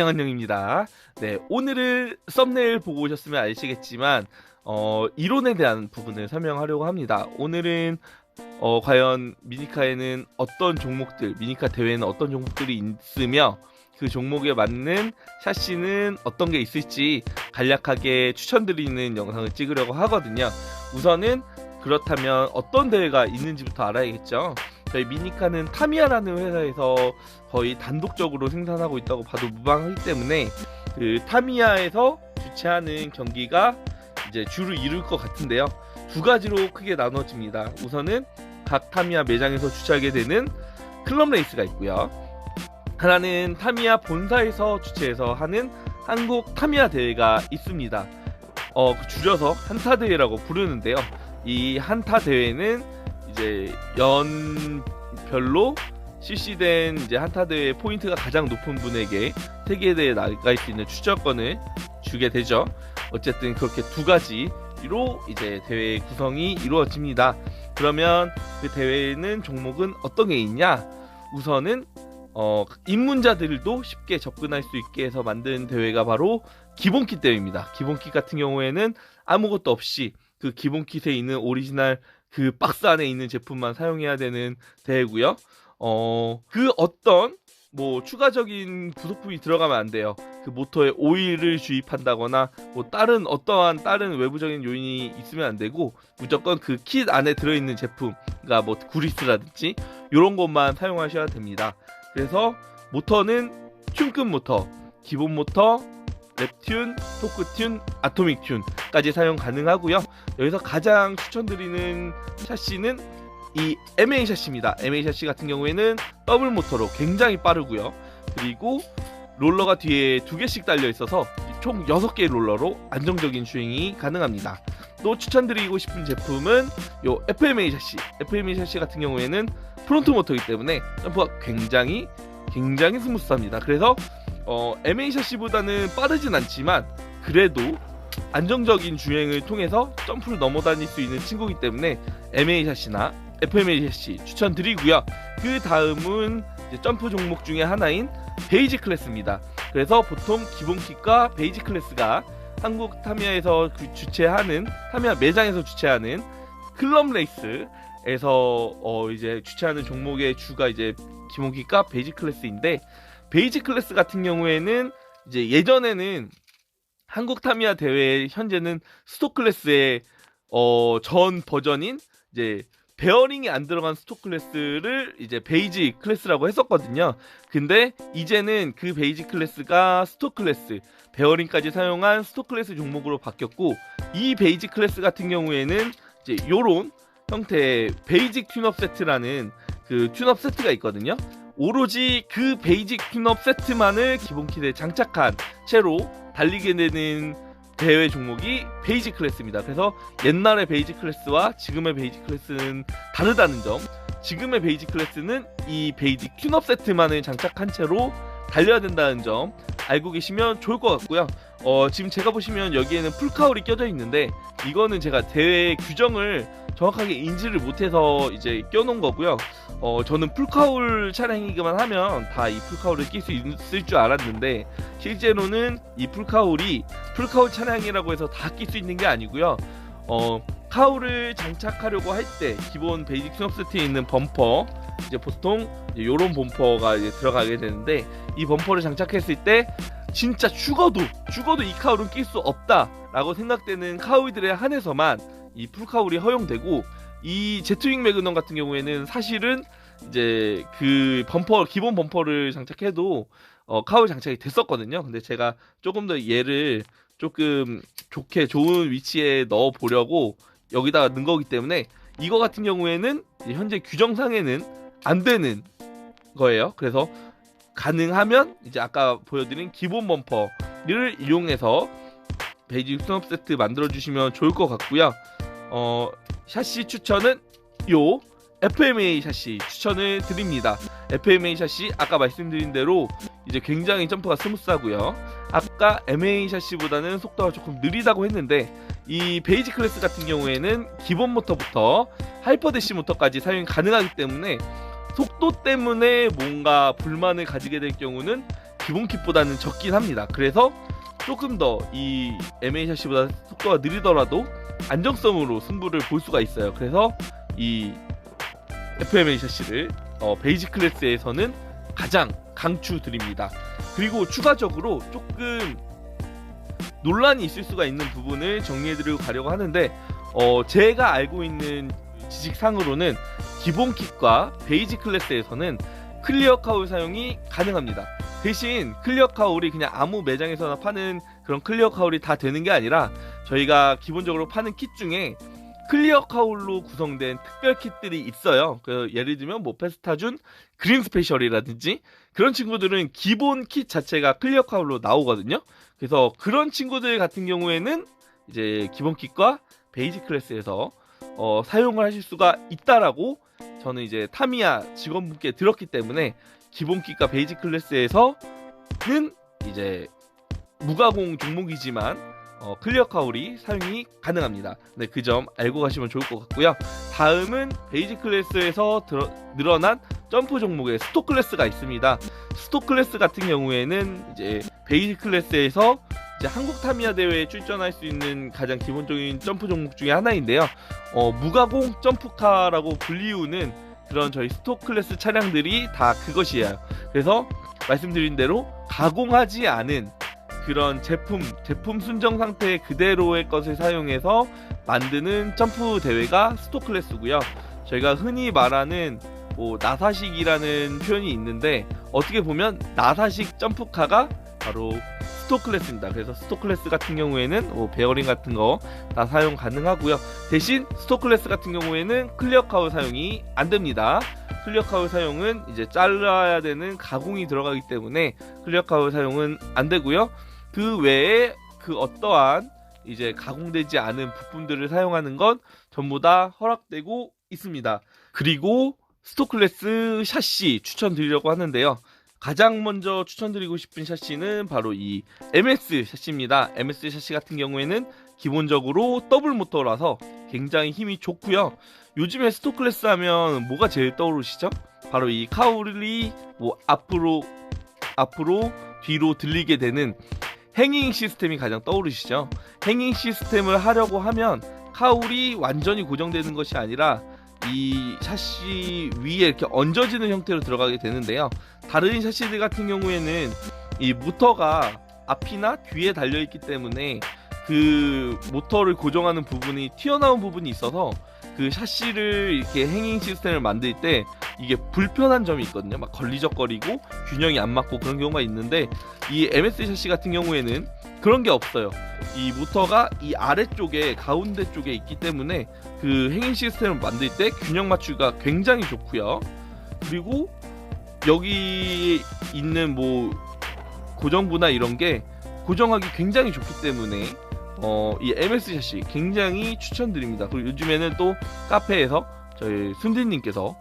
안녕입니다. 네, 오늘은 썸네일 보고 오셨으면 아시겠지만 이론에 대한 부분을 설명하려고 합니다. 오늘은 과연 미니카에는 어떤 종목들, 미니카 대회에는 어떤 종목들이 있으며 그 종목에 맞는 샤시는 어떤 게 있을지 간략하게 추천드리는 영상을 찍으려고 하거든요. 우선은 그렇다면 어떤 대회가 있는지부터 알아야겠죠. 저희 미니카는 타미야라는 회사에서 거의 단독적으로 생산하고 있다고 봐도 무방하기 때문에 그 타미야에서 주최하는 경기가 이제 주를 이룰 것 같은데요. 두 가지로 크게 나눠집니다. 우선은 각 타미야 매장에서 주최하게 되는 클럽 레이스가 있고요. 하나는 타미야 본사에서 주최해서 하는 한국 타미야 대회가 있습니다. 줄여서 한타 대회라고 부르는데요. 이 한타 대회는 이제 연별로 실시된 이제 한타 대회 포인트가 가장 높은 분에게 세계대회에 나갈 수 있는 출전권을 주게 되죠. 어쨌든 그렇게 두 가지로 이제 대회 구성이 이루어집니다. 그러면 그 대회는 종목은 어떤 게 있냐? 우선은 입문자들도 쉽게 접근할 수 있게 해서 만든 대회가 바로 기본킷 대회입니다. 기본킷 같은 경우에는 아무것도 없이 그 기본킷에 있는 오리지널 그 박스 안에 있는 제품만 사용해야 되는 대회고요. 그 어떤 뭐 추가적인 부속품이 들어가면 안 돼요. 그 모터에 오일을 주입한다거나 뭐 어떠한 다른 외부적인 요인이 있으면 안 되고 무조건 그 킷 안에 들어있는 제품, 그러니까 뭐 구리스라든지 이런 것만 사용하셔야 됩니다. 그래서 모터는 튠급 모터, 기본 모터, 랩튠, 토크튠, 아토믹 튠까지 사용 가능하고요. 여기서 가장 추천드리는 샤시는 이 MA 샤시입니다. MA 샤시 같은 경우에는 더블 모터로 굉장히 빠르고요. 그리고 롤러가 뒤에 2개씩 달려 있어서 총 6개의 롤러로 안정적인 주행이 가능합니다. 또 추천드리고 싶은 제품은 요 FMA 샤시. FMA 샤시 같은 경우에는 프론트 모터이기 때문에 점프가 굉장히 스무스합니다. 그래서 MA 샤시보다는 빠르진 않지만 그래도 안정적인 주행을 통해서 점프를 넘어다닐 수 있는 친구이기 때문에 MA 샤시나 FMA 샤시 추천드리고요. 그 다음은 점프 종목 중에 하나인 베이지 클래스입니다. 그래서 보통 기본 킷과 베이지 클래스가 한국 타미야에서 주최하는 타미야 매장에서 주최하는 클럽 레이스에서 이제 주최하는 종목의 주가 이제 기본 킷과 베이지 클래스인데, 베이지 클래스 같은 경우에는 이제 예전에는 한국 타미야 대회 현재는 스톡 클래스의 전 버전인 이제 베어링이 안 들어간 스톡 클래스를 이제 베이지 클래스라고 했었거든요. 근데 이제는 그 베이지 클래스가 스톡 클래스, 베어링까지 사용한 스톡 클래스 종목으로 바뀌었고, 이 베이지 클래스 같은 경우에는 이제 요런 형태의 베이직 튠업 세트라는 그 튠업 세트가 있거든요. 오로지 그 베이직 튠업 세트만을 기본 킷에 장착한 채로 달리게 되는 대회 종목이 베이지 클래스입니다. 그래서 옛날의 베이지 클래스와 지금의 베이지 클래스는 다르다는 점, 지금의 베이지 클래스는 이 베이직 튠업 세트만을 장착한 채로 달려야 된다는 점 알고 계시면 좋을 것 같고요. 지금 제가 보시면 여기에는 풀카울이 껴져 있는데 이거는 제가 대회 규정을 정확하게 인지를 못해서 이제 껴놓은 거고요. 저는 풀카울 차량이기만 하면 다 이 풀카울을 낄 수 있을 줄 알았는데, 실제로는 이 풀카울이 풀카울 차량이라고 해서 다 낄 수 있는 게 아니고요. 카울을 장착하려고 할 때 기본 베이직 튠업 세트에 있는 범퍼, 이제 보통 이런 범퍼가 이제 들어가게 되는데, 이 범퍼를 장착했을 때 진짜 죽어도 이 카울은 낄 수 없다라고 생각되는 카울들에 한해서만 이 풀카울이 허용되고, 이 제트윙 매그넘 같은 경우에는 사실은 이제 그 범퍼, 기본 범퍼를 장착해도 카울 장착이 됐었거든요. 근데 제가 조금 더 얘를 조금 좋은 위치에 넣어 보려고 여기다가 넣은 거기 때문에 이거 같은 경우에는 현재 규정상에는 안 되는 거예요. 그래서 가능하면 이제 아까 보여드린 기본 범퍼를 이용해서 베이직 튠업 세트 만들어 주시면 좋을 것 같고요. 샤시 추천은 요 FMA 샤시 추천을 드립니다. FMA 샤시 아까 말씀드린 대로 이제 굉장히 점프가 스무스하고요. 아까 MA 샤시보다는 속도가 조금 느리다고 했는데 이 베이지 클래스 같은 경우에는 기본 모터부터 하이퍼 대시 모터까지 사용이 가능하기 때문에 속도 때문에 뭔가 불만을 가지게 될 경우는 기본 킷보다는 적긴 합니다. 그래서 조금 더 이 MA 샤시보다 속도가 느리더라도 안정성으로 승부를 볼 수가 있어요. 그래서 이 FMA 샤시를 베이지 클래스에서는 가장 강추드립니다. 그리고 추가적으로 조금 논란이 있을 수가 있는 부분을 정리해드리고 가려고 하는데 제가 알고 있는 지식상으로는 기본 킷과 베이지 클래스에서는 클리어 카울 사용이 가능합니다. 대신 클리어 카울이 그냥 아무 매장에서나 파는 그런 클리어 카울이 다 되는 게 아니라 저희가 기본적으로 파는 킷 중에 클리어 카울로 구성된 특별 킷들이 있어요. 예를 들면 뭐 페스타준 그린 스페셜이라든지 그런 친구들은 기본 킷 자체가 클리어 카울로 나오거든요. 그래서 그런 친구들 같은 경우에는 이제 기본 킷과 베이지 클래스에서 사용을 하실 수가 있다라고 저는 이제 타미야 직원분께 들었기 때문에 기본 킷과 베이지 클래스에서는 이제 무가공 종목이지만 클리어 카울이 사용이 가능합니다. 네, 그 점 알고 가시면 좋을 것 같고요. 다음은 베이지 클래스에서 늘어난 점프 종목의 스토 클래스가 있습니다. 스토 클래스 같은 경우에는 이제 베이지 클래스에서 이제 한국 타미야 대회에 출전할 수 있는 가장 기본적인 점프 종목 중에 하나인데요. 무가공 점프카라고 불리우는 그런 저희 스토 클래스 차량들이 다 그것이에요. 그래서 말씀드린 대로 가공하지 않은 그런 제품 순정 상태 그대로의 것을 사용해서 만드는 점프 대회가 스토 클래스고요. 저희가 흔히 말하는 뭐 나사식이라는 표현이 있는데 어떻게 보면 나사식 점프카가 바로 스토 클래스입니다. 그래서 스토 클래스 같은 경우에는 뭐 베어링 같은 거 다 사용 가능하고요. 대신 스토 클래스 같은 경우에는 클리어 카울 사용이 안 됩니다. 클리어 카울 사용은 이제 잘라야 되는 가공이 들어가기 때문에 클리어 카울 사용은 안 되고요. 그 외에 그 어떠한 이제 가공되지 않은 부품들을 사용하는 건 전부 다 허락되고 있습니다. 그리고 스토 클래스 샤시 추천드리려고 하는데요. 가장 먼저 추천드리고 싶은 샤시는 바로 이 MS 샤시입니다. MS 샤시 같은 경우에는 기본적으로 더블 모터라서 굉장히 힘이 좋고요. 요즘에 스토 클래스 하면 뭐가 제일 떠오르시죠? 바로 이 카울이 뭐 앞으로 뒤로 들리게 되는 행잉 시스템이 가장 떠오르시죠? 행잉 시스템을 하려고 하면 카울이 완전히 고정되는 것이 아니라 이 샤시 위에 이렇게 얹어지는 형태로 들어가게 되는데요. 다른 샤시들 같은 경우에는 이 모터가 앞이나 뒤에 달려있기 때문에 그 모터를 고정하는 부분이 튀어나온 부분이 있어서 그 샤시를 이렇게 행잉 시스템을 만들 때 이게 불편한 점이 있거든요. 막 걸리적거리고 균형이 안 맞고 그런 경우가 있는데 이 MS 샤시 같은 경우에는 그런 게 없어요. 이 모터가 이 아래쪽에 가운데 쪽에 있기 때문에 그 행잉 시스템을 만들 때 균형 맞추기가 굉장히 좋고요. 그리고 여기 있는 뭐 고정부나 이런 게 고정하기 굉장히 좋기 때문에 이 MS 샤시 굉장히 추천드립니다. 그리고 요즘에는 또 카페에서 저희 순디님께서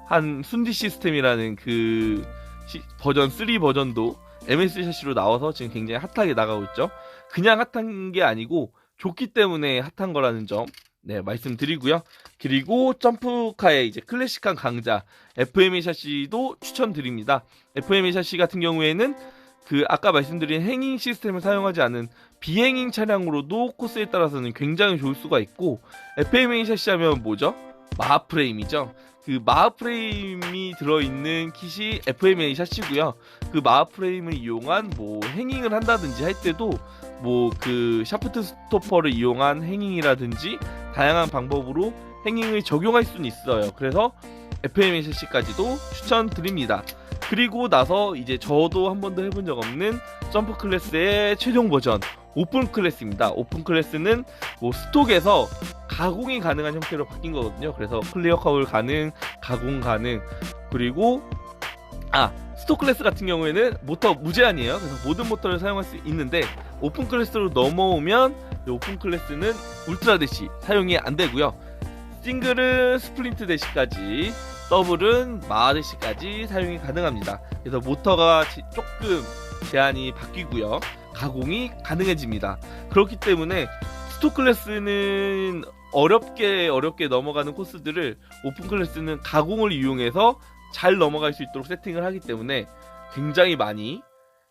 한 순디 시스템이라는 그 버전 3 버전도 MS 샤시로 나와서 지금 굉장히 핫하게 나가고 있죠. 그냥 핫한 게 아니고 좋기 때문에 핫한 거라는 점 말씀드리고요. 그리고 점프카의 이제 클래식한 강자 FMA 샤시도 추천드립니다. FMA 샤시 같은 경우에는 그 아까 말씀드린 행잉 시스템을 사용하지 않은 비행잉 차량으로도 코스에 따라서는 굉장히 좋을 수가 있고, FMA 샤시 하면 뭐죠? 마하 프레임이죠. 그 마하 프레임이 들어있는 킷이 FMA 샤시고요. 그 마하 프레임을 이용한 뭐 행잉을 한다든지 할 때도 뭐 그 샤프트 스토퍼를 이용한 행잉이라든지 다양한 방법으로 행잉을 적용할 수는 있어요. 그래서 FMA 샤시까지도 추천드립니다. 그리고 나서 이제 저도 한 번도 해본 적 없는 점프 클래스의 최종 버전 오픈 클래스입니다. 오픈 클래스는 뭐 스톡에서 가공이 가능한 형태로 바뀐 거거든요. 그래서 클리어 카울 가능, 가공 가능. 그리고 스톡 클래스 같은 경우에는 모터 무제한이에요. 그래서 모든 모터를 사용할 수 있는데 오픈 클래스로 넘어오면 오픈 클래스는 울트라 대시 사용이 안 되고요. 싱글은 스플린트 대시까지 더블은 40,000cc까지 사용이 가능합니다. 그래서 모터가 조금 제한이 바뀌고요. 가공이 가능해집니다. 그렇기 때문에 스토 클래스는 어렵게 넘어가는 코스들을 오픈 클래스는 가공을 이용해서 잘 넘어갈 수 있도록 세팅을 하기 때문에 굉장히 많이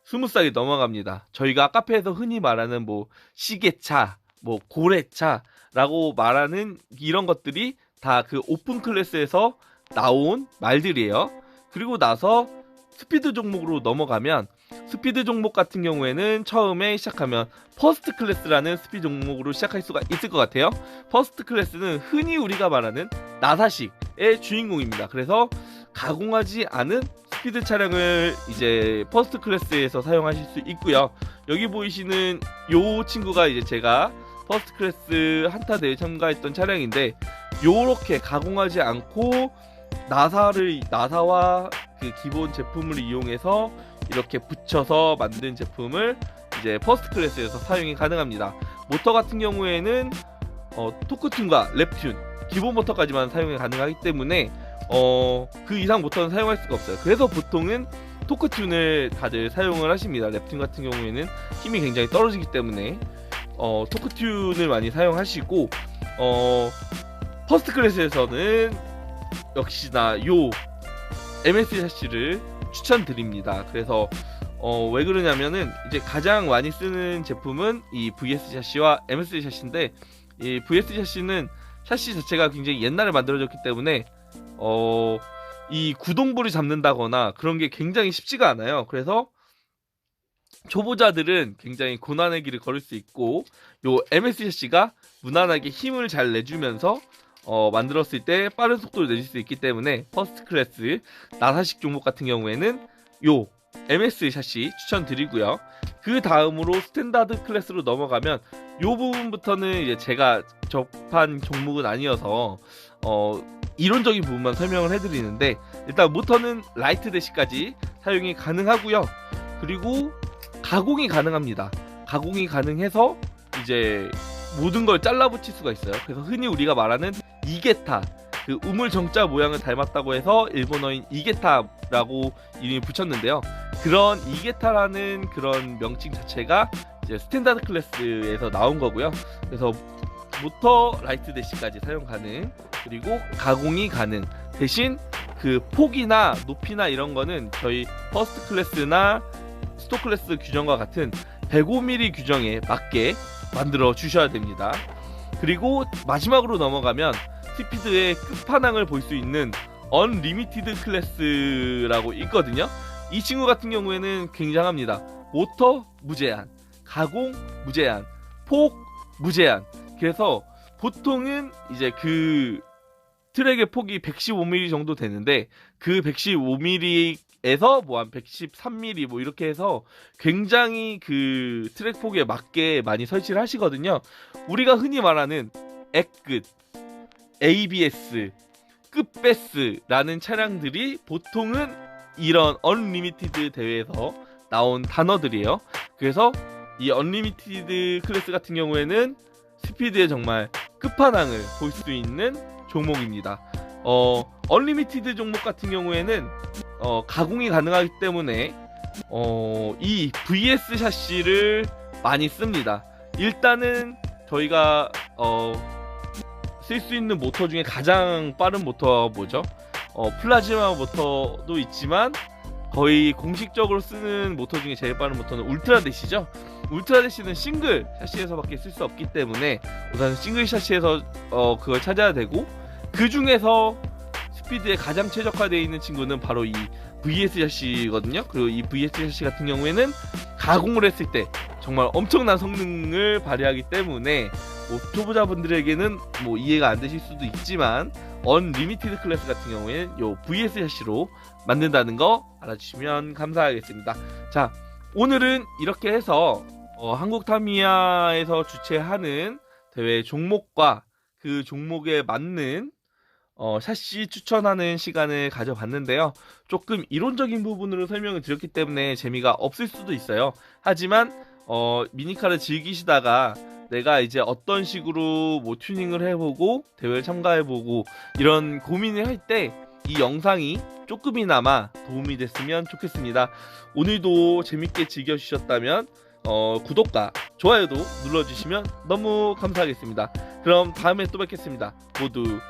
스무스하게 넘어갑니다. 저희가 카페에서 흔히 말하는 뭐 시계차, 뭐 고래차라고 말하는 이런 것들이 다 그 오픈 클래스에서 나온 말들이에요. 그리고 나서 스피드 종목으로 넘어가면, 스피드 종목 같은 경우에는 처음에 시작하면 퍼스트 클래스라는 스피드 종목으로 시작할 수가 있을 것 같아요. 퍼스트 클래스는 흔히 우리가 말하는 나사식의 주인공입니다. 그래서 가공하지 않은 스피드 차량을 이제 퍼스트 클래스에서 사용하실 수 있고요. 여기 보이시는 요 친구가 이제 제가 퍼스트 클래스 한타 대회 참가했던 차량인데, 요렇게 가공하지 않고 나사와 그 기본 제품을 이용해서 이렇게 붙여서 만든 제품을 이제 퍼스트 클래스에서 사용이 가능합니다. 모터 같은 경우에는 토크튠과 랩튠 기본 모터까지만 사용이 가능하기 때문에 그 이상 모터는 사용할 수가 없어요. 그래서 보통은 토크튠을 다들 사용을 하십니다. 랩튠 같은 경우에는 힘이 굉장히 떨어지기 때문에 토크튠을 많이 사용하시고, 퍼스트 클래스에서는 역시나 요 MS 샤시를 추천드립니다. 그래서 왜 그러냐면은 이제 가장 많이 쓰는 제품은 이 VS 샤시와 MS 샤시인데, 이 VS 샤시는 샤시 자체가 굉장히 옛날에 만들어졌기 때문에 이 구동부를 잡는다거나 그런 게 굉장히 쉽지가 않아요. 그래서 초보자들은 굉장히 고난의 길을 걸을 수 있고, 요 MS 샤시가 무난하게 힘을 잘 내주면서 만들었을 때 빠른 속도를 내줄 수 있기 때문에 퍼스트 클래스 나사식 종목 같은 경우에는 요 MS 샤시 추천드리고요. 그 다음으로 스탠다드 클래스로 넘어가면 요 부분부터는 이제 제가 접한 종목은 아니어서 이론적인 부분만 설명을 해드리는데, 일단 모터는 라이트 대시까지 사용이 가능하고요. 그리고 가공이 가능합니다. 가공이 가능해서 이제 모든 걸 잘라 붙일 수가 있어요. 그래서 흔히 우리가 말하는 이게타, 그 우물 정자 모양을 닮았다고 해서 일본어인 이게타라고 이름이 붙였는데요. 그런 이게타라는 그런 명칭 자체가 이제 스탠다드 클래스에서 나온 거고요. 그래서 모터 라이트 대시까지 사용 가능, 그리고 가공이 가능. 대신 그 폭이나 높이나 이런 거는 저희 퍼스트 클래스나 스토 클래스 규정과 같은 105mm 규정에 맞게 만들어 주셔야 됩니다. 그리고 마지막으로 넘어가면 스피드의 끝판왕을 볼 수 있는 언리미티드 클래스라고 있거든요. 이 친구 같은 경우에는 굉장합니다. 모터 무제한, 가공 무제한, 폭 무제한. 그래서 보통은 이제 그 트랙의 폭이 115mm 정도 되는데, 그 115mm에서 뭐 한 113mm 뭐 이렇게 해서 굉장히 그 트랙 폭에 맞게 많이 설치를 하시거든요. 우리가 흔히 말하는 액끝, ABS, 끝베스라는 차량들이 보통은 이런 언리미티드 대회에서 나온 단어들이에요. 그래서 이 언리미티드 클래스 같은 경우에는 스피드의 정말 끝판왕을 볼 수 있는 종목입니다. 언리미티드 종목 같은 경우에는 가공이 가능하기 때문에 이 VS 샤시를 많이 씁니다. 일단은 저희가 쓸 수 있는 모터 중에 가장 빠른 모터가 뭐죠? 플라즈마 모터도 있지만 거의 공식적으로 쓰는 모터 중에 제일 빠른 모터는 울트라 대시죠. 울트라 대시는 싱글 샤시에서밖에 쓸 수 없기 때문에 우선 싱글 샤시에서 그걸 찾아야 되고, 그 중에서 스피드에 가장 최적화되어 있는 친구는 바로 이 VS 샤시거든요. 그리고 이 VS 샤시 같은 경우에는 가공을 했을 때 정말 엄청난 성능을 발휘하기 때문에 뭐 초보자분들에게는 뭐 이해가 안 되실 수도 있지만, 언리미티드 클래스 같은 경우에는 요 VS 샤시로 만든다는 거 알아주시면 감사하겠습니다. 자, 오늘은 이렇게 해서 한국 타미야에서 주최하는 대회 종목과 그 종목에 맞는 샤시 추천하는 시간을 가져봤는데요. 조금 이론적인 부분으로 설명을 드렸기 때문에 재미가 없을 수도 있어요. 하지만 미니카를 즐기시다가 내가 이제 어떤 식으로 뭐 튜닝을 해보고 대회를 참가해보고 이런 고민을 할 때 이 영상이 조금이나마 도움이 됐으면 좋겠습니다. 오늘도 재밌게 즐겨주셨다면 구독과 좋아요도 눌러주시면 너무 감사하겠습니다. 그럼 다음에 또 뵙겠습니다. 모두